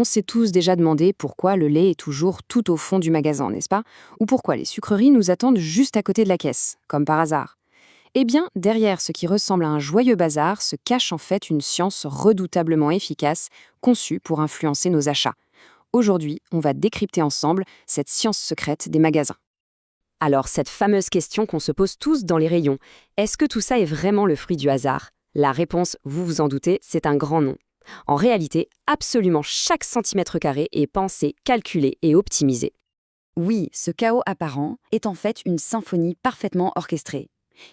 On s'est tous déjà demandé pourquoi le lait est toujours tout au fond du magasin, n'est-ce pas? Ou pourquoi les sucreries nous attendent juste à côté de la caisse, comme par hasard. Eh bien, derrière ce qui ressemble à un joyeux bazar se cache en fait une science redoutablement efficace, conçue pour influencer nos achats. Aujourd'hui, on va décrypter ensemble cette science secrète des magasins. Alors, cette fameuse question qu'on se pose tous dans les rayons, est-ce que tout ça est vraiment le fruit du hasard? La réponse, vous vous en doutez, c'est un grand non. En réalité, absolument chaque centimètre carré est pensé, calculé et optimisé. Oui, ce chaos apparent est en fait une symphonie parfaitement orchestrée.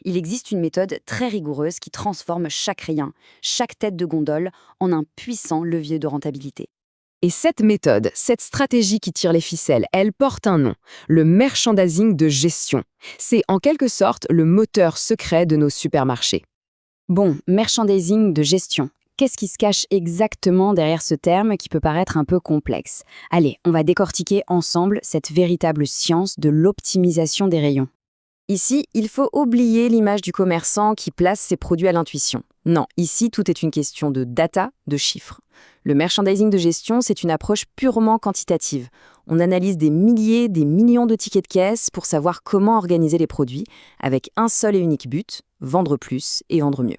Il existe une méthode très rigoureuse qui transforme chaque rayon, chaque tête de gondole, en un puissant levier de rentabilité. Et cette méthode, cette stratégie qui tire les ficelles, elle porte un nom, le merchandising de gestion. C'est en quelque sorte le moteur secret de nos supermarchés. Bon, merchandising de gestion. Qu'est-ce qui se cache exactement derrière ce terme qui peut paraître un peu complexe? Allez, on va décortiquer ensemble cette véritable science de l'optimisation des rayons. Ici, il faut oublier l'image du commerçant qui place ses produits à l'intuition. Non, ici, tout est une question de data, de chiffres. Le merchandising de gestion, c'est une approche purement quantitative. On analyse des milliers, des millions de tickets de caisse pour savoir comment organiser les produits, avec un seul et unique but, vendre plus et vendre mieux.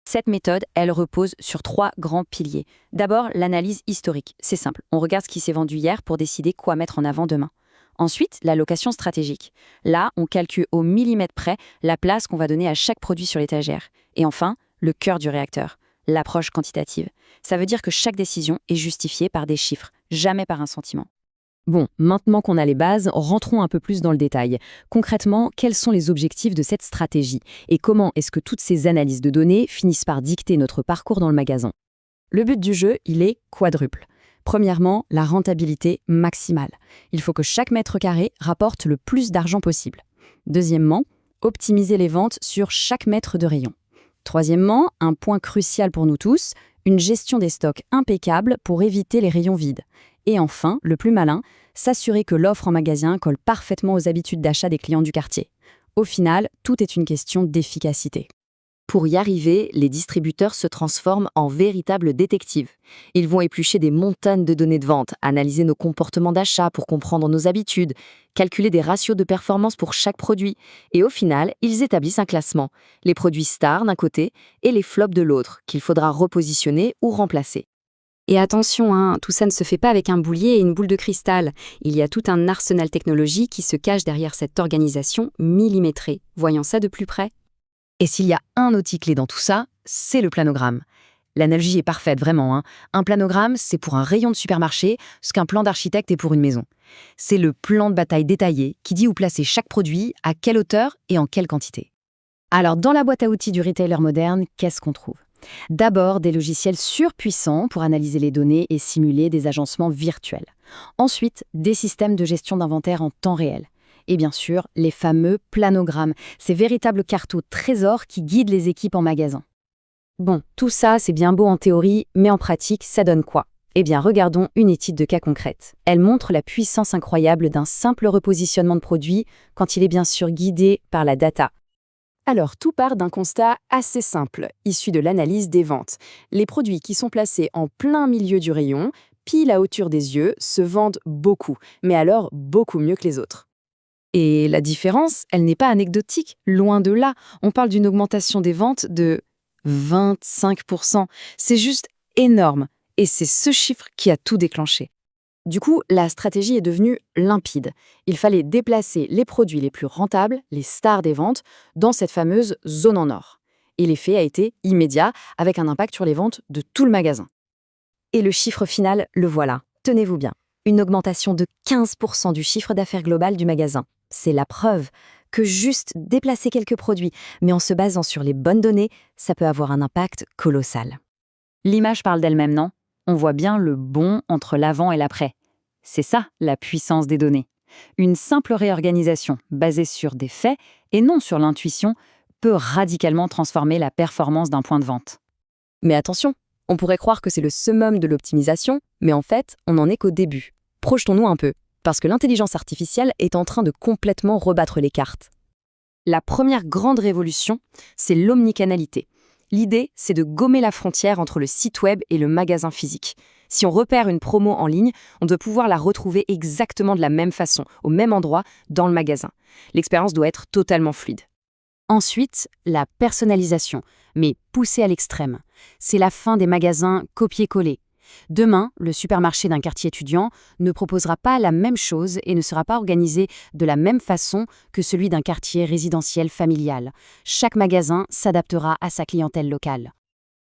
Cette méthode, elle repose sur 3 grands piliers. D'abord, l'analyse historique. C'est simple, on regarde ce qui s'est vendu hier pour décider quoi mettre en avant demain. Ensuite, l'allocation stratégique. Là, on calcule au millimètre près la place qu'on va donner à chaque produit sur l'étagère. Et enfin, le cœur du réacteur, l'approche quantitative. Ça veut dire que chaque décision est justifiée par des chiffres, jamais par un sentiment. Bon, maintenant qu'on a les bases, rentrons un peu plus dans le détail. Concrètement, quels sont les objectifs de cette stratégie? Et comment est-ce que toutes ces analyses de données finissent par dicter notre parcours dans le magasin? Le but du jeu, il est quadruple. Premièrement, la rentabilité maximale. Il faut que chaque mètre carré rapporte le plus d'argent possible. Deuxièmement, optimiser les ventes sur chaque mètre de rayon. Troisièmement, un point crucial pour nous tous, une gestion des stocks impeccable pour éviter les rayons vides. Et enfin, le plus malin, s'assurer que l'offre en magasin colle parfaitement aux habitudes d'achat des clients du quartier. Au final, tout est une question d'efficacité. Pour y arriver, les distributeurs se transforment en véritables détectives. Ils vont éplucher des montagnes de données de vente, analyser nos comportements d'achat pour comprendre nos habitudes, calculer des ratios de performance pour chaque produit. Et au final, ils établissent un classement. Les produits stars d'un côté et les flops de l'autre, qu'il faudra repositionner ou remplacer. Et attention, tout ça ne se fait pas avec un boulier et une boule de cristal. Il y a tout un arsenal technologique qui se cache derrière cette organisation millimétrée. Voyons ça de plus près. Et s'il y a un outil clé dans tout ça, c'est le planogramme. L'analogie est parfaite, vraiment. Un planogramme, c'est pour un rayon de supermarché ce qu'un plan d'architecte est pour une maison. C'est le plan de bataille détaillé qui dit où placer chaque produit, à quelle hauteur et en quelle quantité. Alors, dans la boîte à outils du retailer moderne, qu'est-ce qu'on trouve? D'abord, des logiciels surpuissants pour analyser les données et simuler des agencements virtuels. Ensuite, des systèmes de gestion d'inventaire en temps réel. Et bien sûr, les fameux planogrammes, ces véritables cartes au trésor qui guident les équipes en magasin. Bon, tout ça, c'est bien beau en théorie, mais en pratique, ça donne quoi? Eh bien, regardons une étude de cas concrète. Elle montre la puissance incroyable d'un simple repositionnement de produit quand il est bien sûr guidé par la data. Alors, tout part d'un constat assez simple, issu de l'analyse des ventes. Les produits qui sont placés en plein milieu du rayon, pile à hauteur des yeux, se vendent beaucoup, mais alors beaucoup mieux que les autres. Et la différence, elle n'est pas anecdotique, loin de là. On parle d'une augmentation des ventes de 25%. C'est juste énorme, et c'est ce chiffre qui a tout déclenché. Du coup, la stratégie est devenue limpide. Il fallait déplacer les produits les plus rentables, les stars des ventes, dans cette fameuse zone en or. Et l'effet a été immédiat, avec un impact sur les ventes de tout le magasin. Et le chiffre final, le voilà. Tenez-vous bien. Une augmentation de 15% du chiffre d'affaires global du magasin. C'est la preuve que juste déplacer quelques produits, mais en se basant sur les bonnes données, ça peut avoir un impact colossal. L'image parle d'elle-même, non? On voit bien le bond entre l'avant et l'après. C'est ça, la puissance des données. Une simple réorganisation basée sur des faits et non sur l'intuition peut radicalement transformer la performance d'un point de vente. Mais attention, on pourrait croire que c'est le summum de l'optimisation, mais en fait, on n'en est qu'au début. Projetons-nous un peu, parce que l'intelligence artificielle est en train de complètement rebattre les cartes. La première grande révolution, c'est l'omnicanalité. L'idée, c'est de gommer la frontière entre le site web et le magasin physique. Si on repère une promo en ligne, on doit pouvoir la retrouver exactement de la même façon, au même endroit, dans le magasin. L'expérience doit être totalement fluide. Ensuite, la personnalisation, mais poussée à l'extrême. C'est la fin des magasins copier-coller. Demain, le supermarché d'un quartier étudiant ne proposera pas la même chose et ne sera pas organisé de la même façon que celui d'un quartier résidentiel familial. Chaque magasin s'adaptera à sa clientèle locale.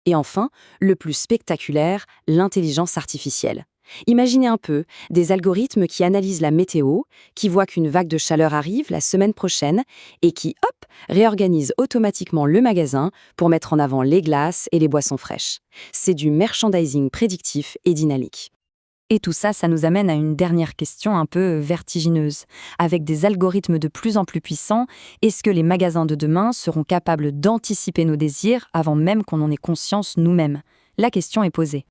Et enfin, le plus spectaculaire, l'intelligence artificielle. Imaginez un peu des algorithmes qui analysent la météo, qui voient qu'une vague de chaleur arrive la semaine prochaine et qui, hop, réorganisent automatiquement le magasin pour mettre en avant les glaces et les boissons fraîches. C'est du merchandising prédictif et dynamique. Et tout ça, ça nous amène à une dernière question un peu vertigineuse. Avec des algorithmes de plus en plus puissants, est-ce que les magasins de demain seront capables d'anticiper nos désirs avant même qu'on en ait conscience nous-mêmes? La question est posée.